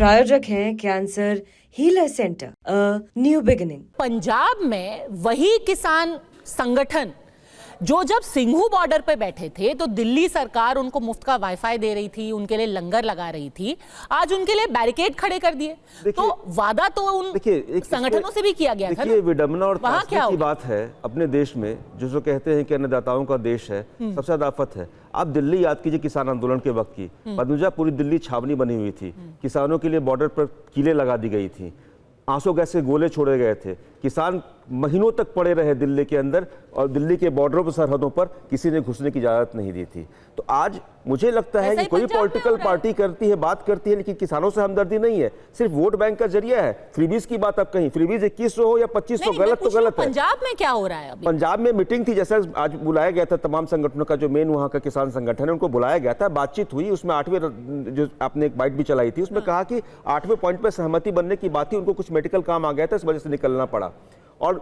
प्रायोजक हैं cancer healer centre, new beginning. Punjab में वही किसान संगठन जो जब सिंघू बॉर्डर पे बैठे थे तो दिल्ली सरकार उनको मुफ्त का वाईफाई दे रही थी, उनके लिए लंगर लगा रही थी, आज उनके लिए बैरिकेड खड़े कर दिए। तो वादा तो उन संगठनों से भी किया गया था। विडंबना और त्रासदी की बात है अपने देश में, जो कहते हैं कि अन्नदाताओं का देश है, सबसे ज्यादा आफत है। आप दिल्ली याद कीजिए किसान आंदोलन के वक्त की, पदमुजा पूरी दिल्ली छावनी बनी हुई थी, किसानों के लिए बॉर्डर पर कीलें लगा दी गई थी, आंसू गैस के गोले छोड़े गए थे, किसान महीनों तक पड़े रहे दिल्ली के अंदर और दिल्ली के बॉर्डरों पर, सरहदों पर किसी ने घुसने की इजाजत नहीं दी थी। तो आज मुझे लगता है कि कोई पॉलिटिकल पार्टी करती है, बात करती है, लेकिन किसानों से हमदर्दी नहीं है, सिर्फ वोट बैंक का जरिया है। फ्रीबीज की बात आप कहीं, फ्रीबीज 2100 हो या 2500, गलत तो गलत है। पंजाब में क्या हो रहा है अभी? पंजाब में मीटिंग थी, जैसा आज बुलाया गया था तमाम संगठनों का, जो मेन वहां का किसान संगठन है उनको बुलाया गया था, बातचीत हुई, उसमें 8वें जो आपने एक बाइट भी चलाई थी, उसमें कहा कि 8वें पॉइंट पर सहमति बनने की बात थी, उनको कुछ मेडिकल काम आ गया था, इस वजह से निकलना पड़ा। और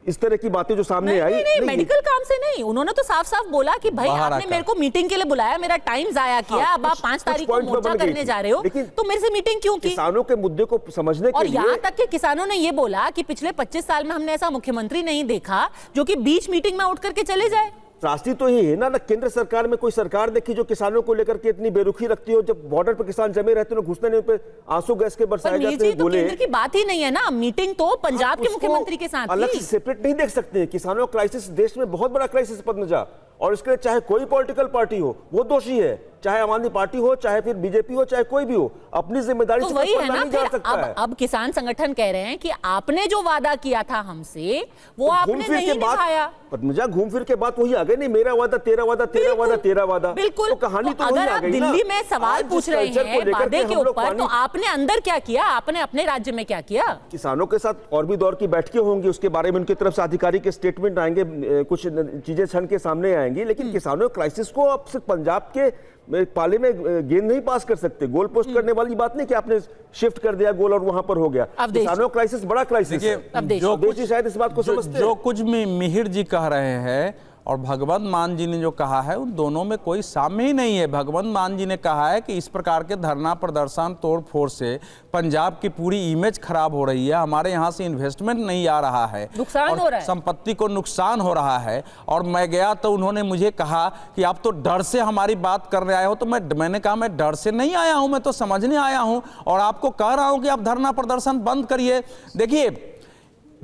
इस तरह की बातें जो सामने आई, नहीं, मेडिकल काम से नहीं, उन्होंने तो साफ साफ बोला कि भाई आपने मेरे को मीटिंग के लिए बुलाया, मेरा टाइम जाया किया, अब आप 5 तारीख को मोर्चा करने जा रहे हो, तो मेरे से मीटिंग क्यों की? किसानों के मुद्दे को समझने के लिए, और यहाँ तक कि किसानों ने ये बोला कि पिछले 25 साल में हमने ऐसा मुख्यमंत्री नहीं देखा जो कि बीच मीटिंग में उठ करके चले जाए। त्रासदी तो ही है ना, केंद्र सरकार में कोई सरकार देखी जो किसानों को लेकर के इतनी बेरुखी रखती हो, जब बॉर्डर पर किसान जमे रहते हैं, घुसने नहीं पे आंसू गैस के बरसाए जाते हैं गोले। केंद्र की बात ही नहीं है ना, मीटिंग तो पंजाब के मुख्यमंत्री के साथ अलग से सेपरेट नहीं देख सकते। किसानों का क्राइसिस देश में बहुत बड़ा क्राइसिस पद्मजा, और इसके लिए चाहे कोई पॉलिटिकल पार्टी हो वो दोषी है, चाहे आम आदमी पार्टी हो, चाहे फिर बीजेपी हो, चाहे कोई भी हो, अपनी जिम्मेदारी तो से वही है ना, नहीं जा सकता है। अब किसान संगठन कह रहे हैं कि आपने जो वादा किया था हमसे वो आपने नहीं निभाया। पद्मजा घूम फिर के बात वही आ गई, नहीं मेरा वादा तेरा वादा, तेरा वादा तेरा वादा, बिल्कुल। तो कहानी तो वही आ गई ना। दिल्ली में सवाल पूछ रहे हैं वादे के ऊपर, तो आपने अंदर क्या किया, आपने अपने राज्य में क्या किया? किसानों के साथ और भी दौर की बैठकें होंगी, उसके बारे में उनकी तरफ से आधिकारिक के स्टेटमेंट आएंगे, कुछ चीजें क्षण के सामने आएंगी, लेकिन किसानों क्राइसिस को आप सिर्फ पंजाब के पाले में गेंद नहीं पास कर सकते। गोल पोस्ट करने वाली बात नहीं कि आपने शिफ्ट कर दिया गोल और वहां पर हो गया। किसानों क्राइसिस बड़ा क्राइसिस है, जो कुछ शायद इस बात को समझते, जो कुछ मिहिर जी कह रहे हैं और भगवंत मान जी ने जो कहा है, उन दोनों में कोई साम्य ही नहीं है। भगवंत मान जी ने कहा है कि इस प्रकार के धरना प्रदर्शन तोड़ फोड़ से पंजाब की पूरी इमेज खराब हो रही है, हमारे यहाँ से इन्वेस्टमेंट नहीं आ रहा है, नुकसान हो रहा है, संपत्ति को नुकसान हो रहा है। और मैं गया तो उन्होंने मुझे कहा कि आप तो डर से हमारी बात करने आए हो, तो मैंने कहा मैं डर से नहीं आया हूं, मैं तो समझने आया हूं और आपको कह रहा हूं कि आप धरना प्रदर्शन बंद करिए। देखिए,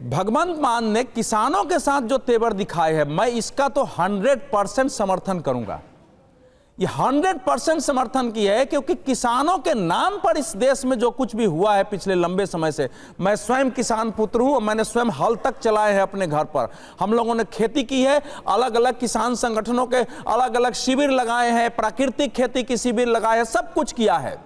भगवंत मान ने किसानों के साथ जो तेवर दिखाए हैं, मैं इसका तो 100% समर्थन करूंगा। ये 100% समर्थन की है, क्योंकि किसानों के नाम पर इस देश में जो कुछ भी हुआ है पिछले लंबे समय से, मैं स्वयं किसान पुत्र हूं और मैंने स्वयं हल तक चलाए हैं अपने घर पर। हम लोगों ने खेती की है, अलग अलग किसान संगठनों के अलग अलग शिविर लगाए हैं, प्राकृतिक खेती की शिविर लगाए हैं, सब कुछ किया है।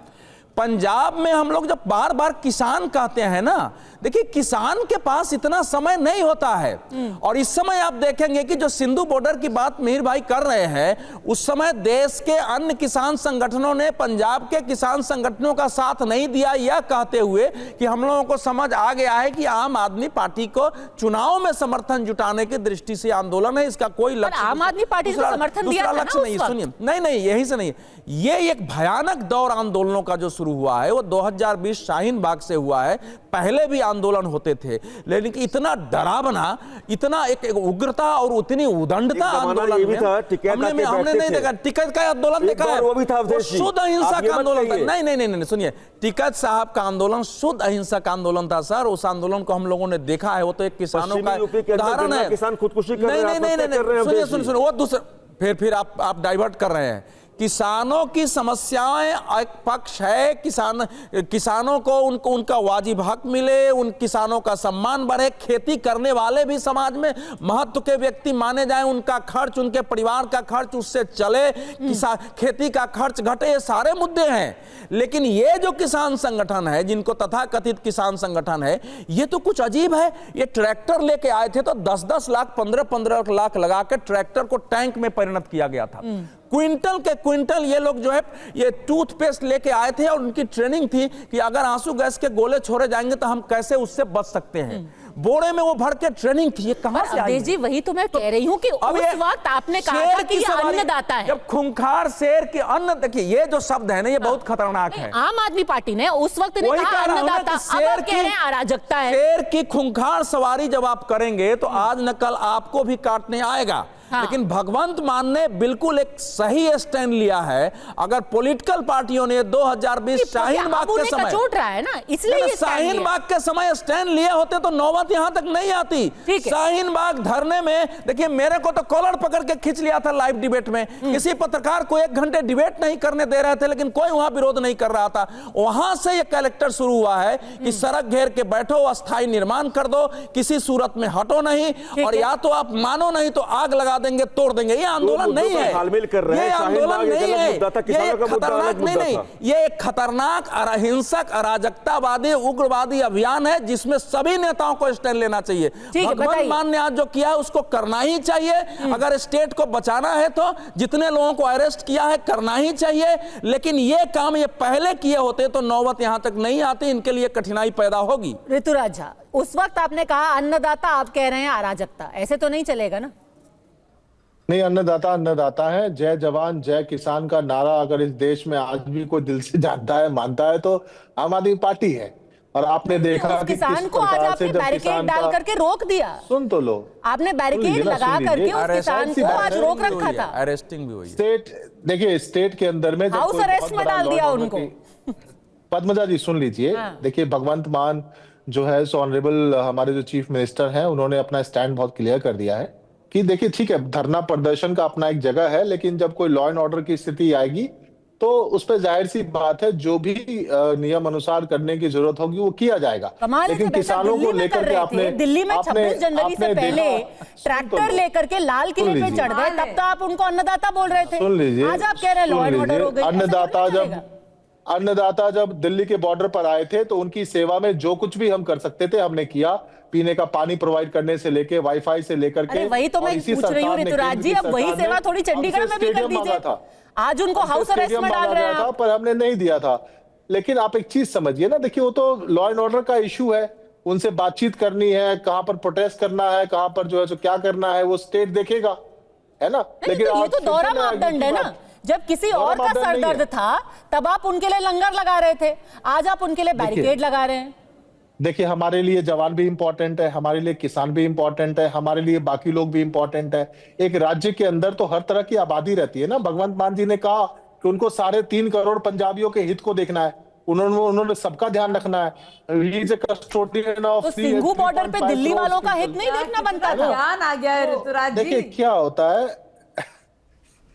पंजाब में हम लोग जब बार बार किसान कहते हैं ना, देखिए किसान के पास इतना समय नहीं होता है। और इस समय आप देखेंगे कि जो सिंधु बॉर्डर की बात मिहिर भाई कर रहे हैं, उस समय देश के अन्य किसान संगठनों ने पंजाब के किसान संगठनों का साथ नहीं दिया, यह कहते हुए कि हम लोगों को समझ आ गया है कि आम आदमी पार्टी को चुनाव में समर्थन जुटाने की दृष्टि से आंदोलन है, इसका कोई लक्ष्य, आम आदमी पार्टी को समर्थन दिया था लक्ष्य नहीं। सुनिए, नहीं यही से नहीं, ये एक भयानक दौर आंदोलनों का जो शुरू हुआ है वो 2020 शाहीन बाग से हुआ है। पहले भी आंदोलन होते थे, लेकिन इतना डरावना, इतना एक उग्रता और उतनी उदंडता आंदोलन हमने नहीं देखा। टिकैत का आंदोलन देखा है, वो भी था शुद्ध अहिंसा का आंदोलन था। नहीं, सुनिए, टिकैत साहब का आंदोलन शुद्ध अहिंसा का आंदोलन था सर। उस आंदोलन को हम लोगों ने देखा है, वो तो एक किसानों का उदाहरण है। किसान खुदकुशी कर रहे हैं। नहीं, सुनिए, वो दूसरा, फिर आप डाइवर्ट कर रहे हैं। किसानों की समस्याएं एक पक्ष है, किसानों को उनका वाजिब हक मिले, उन किसानों का सम्मान बढ़े, खेती करने वाले भी समाज में महत्व के व्यक्ति माने जाएं, उनका खर्च, उनके परिवार का खर्च उससे चले, खेती का खर्च घटे, ये सारे मुद्दे हैं। लेकिन ये जो किसान संगठन है, जिनको तथाकथित किसान संगठन है, ये तो कुछ अजीब है। ये ट्रैक्टर लेके आए थे तो 10-10 लाख 15-15 लाख लगा के ट्रैक्टर को टैंक में परिणत किया गया था। क्विंटल के क्विंटल ये लोग जो है ये टूथपेस्ट लेके आए थे और उनकी ट्रेनिंग थी कि अगर आंसू गैस के गोले छोड़े जाएंगे तो हम कैसे उससे बच सकते हैं। बोरे में वो भर के ट्रेनिंग थी। ये कहां से आई? जी वही तो मैं कह रही हूं कि उस वक्त आपने कहा था कि ये अन्नदाता है। जब खूंखार शेर के अन्न, देखिए ये जो शब्द है ना ये बहुत खतरनाक है। आम आदमी पार्टी ने उस वक्त ने कहा अन्नदाता, अब आप कह रहे हैं अराजकता है। शेर की खूंखार सवारी जब आप करेंगे तो आज न कल आपको भी काटने आएगा। हाँ। लेकिन भगवंत मान ने बिल्कुल एक सही स्टैंड लिया है। अगर पॉलिटिकल पार्टियों ने 2020 शाहीन बाग के समय कचोट रहा है ना, इसलिए शाहीन बाग के समय स्टैंड लिए होते तो नौबत यहां तक नहीं आती। शाहीन बाग धरने में देखिए मेरे को तो कॉलर पकड़ के खींच लिया था लाइव डिबेट में। किसी पत्रकार को 1 घंटे डिबेट नहीं करने दे रहे थे, लेकिन कोई वहां विरोध नहीं कर रहा था। वहां से ये कैरेक्टर शुरू हुआ है कि सड़क घेर के बैठो, अस्थायी निर्माण कर दो, किसी सूरत में हटो नहीं, और या तो आप मानो नहीं तो आग लगा देंगे, तोड़ देंगे। ये आंदोलन नहीं है, तालमेल कर रहे हैं। ये आंदोलन नहीं है, ये खतरनाक नहीं, ये एक खतरनाक हिंसक अराजकतावादी उग्रवादी अभियान है जिसमें सभी नेताओं को स्टैंड लेना चाहिए। भगवंत मान ने आज जो किया है उसको करना ही चाहिए। अगर स्टेट को बचाना है तो जितने लोगों को अरेस्ट किया है करना ही चाहिए, लेकिन ये काम ये पहले किए होते तो नौबत यहां तक नहीं आती, इनके लिए कठिनाई पैदा होगी। ऋतुराज झा, उस वक्त आपने कहा अन्नदाता, आप कह रहे हैं अराजकता, ऐसे तो नहीं चलेगा ना? नहीं, अन्नदाता अन्नदाता है। जय जवान जय किसान का नारा अगर इस देश में आज भी कोई दिल से जानता है, मानता है, तो आम आदमी पार्टी है। और आपने देखा कि किसान को आज आपने बैरिकेड डाल करके रोक दिया। सुन तो लो, आपने बैरिकेड लगा करके उस किसान को आज रोक रखा था। अरेस्टिंग भी हुई। स्टेट देखिए, स्टेट के अंदर में हाउस अरेस्ट में डाल दिया उनको। पद्मजा जी सुन लीजिए, देखिए भगवंत मान जो है ऑनरेबल हमारे जो चीफ मिनिस्टर हैं, उन्होंने अपना स्टैंड बहुत क्लियर कर दिया है कि देखिए ठीक है, धरना प्रदर्शन का अपना एक जगह है, लेकिन जब कोई लॉ एंड ऑर्डर की स्थिति आएगी तो उस पर जाहिर सी बात है जो भी नियम अनुसार करने की जरूरत होगी वो किया जाएगा। लेकिन किसानों को लेकर के आपने दिल्ली में 26 जनवरी से पहले ट्रैक्टर लेकर के लाल किले पे चढ़ गए, तब तो आप उनको अन्नदाता बोल रहे थे। सुन लीजिए, आज आप कह रहे हैं लॉ एंड ऑर्डर हो गई। अन्नदाता जब दिल्ली के बॉर्डर पर आए थे तो उनकी सेवा में जो कुछ भी हम कर सकते थे हमने किया। पीने का पानी प्रोवाइड करने से लेके वाईफाई से लेकर के, वही तो मैं पूछ रही हूँ ऋतुराज जी, अब वही सेवा थोड़ी चंडीगढ़ में भी कर दीजिए। आज उनको हाउस अरेस्ट में डाल रहे हैं, पर हमने नहीं दिया था। लेकिन आप एक चीज समझिए ना, देखिए वो तो लॉ एंड ऑर्डर का इशू है, उनसे बातचीत करनी है, कहां पर प्रोटेस्ट करना है, कहां पर जो है क्या करना है वो स्टेट देखेगा, है ना। लेकिन ये तो दोहरा मापदंड है ना। जब किसी और का सर दर्द था तब आप उनके लिए लंगर लगा रहे थे, आज आप उनके लिए बैरिकेड लगा रहे हैं। देखिए हमारे लिए जवान भी इंपॉर्टेंट है, हमारे लिए किसान भी इंपॉर्टेंट है, हमारे लिए बाकी लोग भी इंपॉर्टेंट है। एक राज्य के अंदर तो हर तरह की आबादी रहती है ना। भगवंत मान जी ने कहा कि उनको 3.5 करोड़ पंजाबियों के हित को देखना है, उन्होंने सबका ध्यान रखना है। कस्टोडियन ऑफ तो सिंघू बॉर्डर पे दिल्ली वालों का हित नहीं देखना बनता था? ध्यान आ गया है ऋतुराज जी। देखिए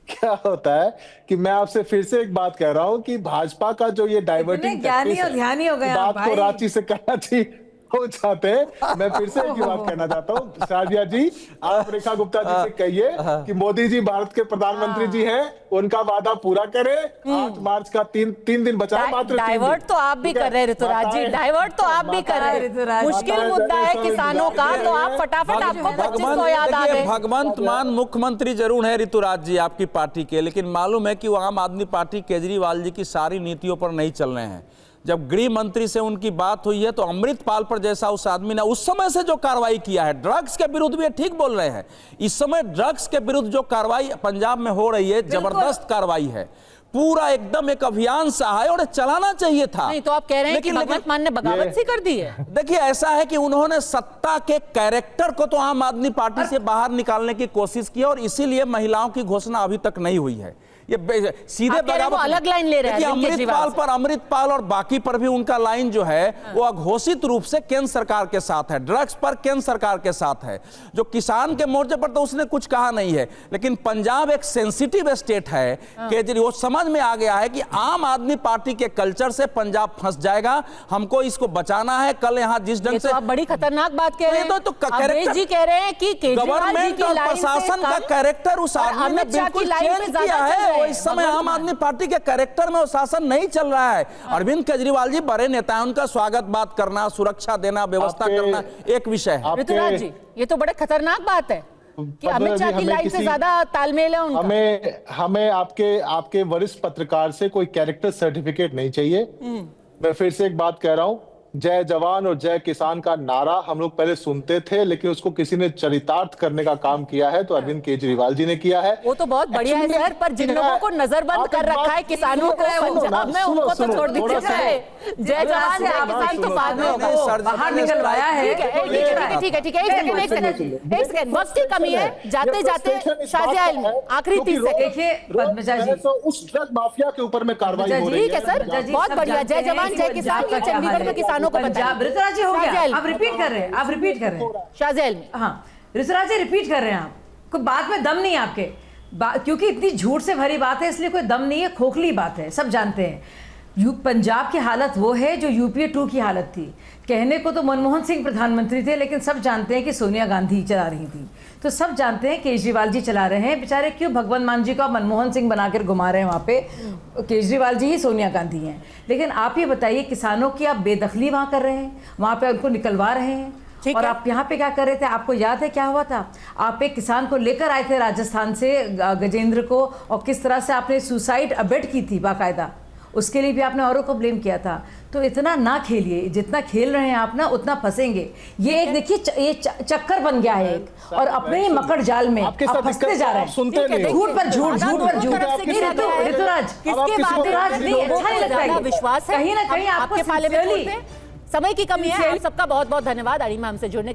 क्या होता है कि मैं आपसे फिर से एक बात कह रहा हूं कि भाजपा का जो ये डाइवर्टिंग ज्ञानी और ध्यानी हो गया बात को रांची से कराची हो जाते हैं। मैं फिर से एक बात कहना चाहता हूँ, शाजिया जी आप रेखा गुप्ता जी से कहिए कि मोदी जी भारत के प्रधानमंत्री जी हैं, उनका वादा पूरा करें। 8 मार्च का तीन दिन बचा है मात्र। डाइवर्ट तो आप भी कर रहे हैं ऋतुराज जी, डाइवर्ट तो आप भी कर रहे हैं। मुश्किल मुद्दा है किसानों का, तो आप फटाफट, आपको 2500 याद आ गए। भगवंत मान मुख्यमंत्री जरूर है ऋतुराज जी आपकी पार्टी के, लेकिन मालूम है कि वो आम आदमी पार्टी केजरीवाल जी की सारी नीतियों पर नहीं चल रहे हैं। जब गृह मंत्री से उनकी बात हुई है तो अमृतपाल पर जैसा उस आदमी ने उस समय से जो कार्रवाई किया है, ड्रग्स के विरुद्ध भी ठीक बोल रहे हैं, इस समय ड्रग्स के विरुद्ध जो कार्रवाई पंजाब में हो रही है जबरदस्त कार्रवाई है, पूरा एकदम एक अभियान सा है और चलाना चाहिए था। नहीं तो आप कह रहे हैं कि भगवंत मान ने बगावत सी कर दी है। देखिए ऐसा है कि उन्होंने सत्ता के कैरेक्टर को तो आम आदमी पार्टी से बाहर निकालने की कोशिश की और इसीलिए महिलाओं की घोषणा अभी तक नहीं हुई है। ये सीधे बगावत, अलग लाइन ले रहे हैं। अमृतपाल और बाकी पर भी उनका लाइन जो है वो अघोषित रूप से केंद्र सरकार के साथ है, ड्रग्स पर केंद्र सरकार के साथ है। जो किसान के मोर्चे पर तो उसने कुछ कहा नहीं है, लेकिन पंजाब एक सेंसिटिव स्टेट है। केजरीवाल समझ में आ गया है कि आम आदमी पार्टी के कल्चर से पंजाब फंस जाएगा, हमको इसको बचाना है। कल यहाँ जिस ढंग से आप बड़ी खतरनाक बात कह रहे हैं, तो कैरेक्टर जी कह रहे हैं कि गवर्नमेंट और प्रशासन का कैरेक्टर उस आदमी ने बिल्कुल चेंज किया है। इस समय आम आदमी पार्टी के कैरेक्टर में वो शासन नहीं चल रहा है। अरविंद केजरीवाल जी बड़े नेता हैं, उनका स्वागत बात करना, सुरक्षा देना, व्यवस्था करना एक विषय है। ऋतुराज जी ये तो बड़े खतरनाक बात है। कि अमित शाह की लाइन से ज्यादा तालमेल है उनका? हमें आपके वरिष्ठ पत्रकार से कोई कैरेक्टर सर्टिफिकेट नहीं चाहिए। मैं फिर से एक बात कह रहा हूं, जय जवान और जय किसान का नारा हम लोग पहले सुनते थे, लेकिन उसको किसी ने चरितार्थ करने का काम किया है तो अरविंद केजरीवाल जी ने किया है। वो तो बहुत बढ़िया है सर, पर जिन लोगों को नजरबंद कर रखा है किसानों को पंजाब में, उनको तो छोड़ दीजिए पहले। जय जवान जय किसान तो बाद में होगा, बाहर निकलवाया है। ठीक है एक सेकंड, वक्त की कमी है, जाते जाते शाजिया आलमी आखिरी 30 सेकंड। देखिए पद्मजा जी, तो उस ड्रग माफिया के ऊपर में कार्रवाई हो रही ठीक है सर, बहुत बढ़िया। जय जवान जय किसान, ये चंडीगढ़ में किसानों को पंजाब ऋतुराज जी हो गया, आप रिपीट कर रहे हैं, आप रिपीट कर रहे हैं। शाजिया आलमी, हाँ ऋतुराज जी रिपीट कर रहे हैं आप, कोई बात में दम नहीं है आपके, क्योंकि इतनी झूठ से भरी बात है इसलिए कोई दम नहीं है, खोखली बात है, सब जानते हैं। पंजाब की हालत वो है जो यूपीए 2 की हालत थी। कहने को तो मनमोहन सिंह प्रधानमंत्री थे, लेकिन सब जानते हैं कि सोनिया गांधी चला रही थी। तो सब जानते हैं केजरीवाल जी चला रहे हैं। बेचारे क्यों भगवंत मान जी को आप मनमोहन सिंह बनाकर घुमा रहे हैं वहाँ पे? केजरीवाल जी ही सोनिया गांधी हैं। लेकिन आप ये बताइए, किसानों की आप बेदखली वहाँ कर रहे हैं, वहाँ पे उनको निकलवा रहे हैं, और आप यहाँ पे क्या कर रहे थे? आपको याद है क्या हुआ था? आप एक किसान को लेकर आए थे राजस्थान से, गजेंद्र को, और किस तरह से आपने सुसाइड अबेट की थी बाकायदा, उसके लिए भी आपने औरों को ब्लेम किया था। तो इतना ना खेलिए, जितना खेल रहे हैं आप ना उतना फंसेंगे। ये एक देखिए ये चक्कर बन गया है एक, और अपने ही मकड़ जाल में आप फंसते जा रहे हैं। सुनते नहीं हो। झूठ पर झूठ, झूठ पर झूठ। ऋतुराज नहीं, अच्छा नहीं लगता है। विश्वास है कहीं ना कहीं आपके पाले में। समय की कमी है। आप सबका बहुत बहुत धन्यवाद अरिमा हमसे जुड़ने के लिए।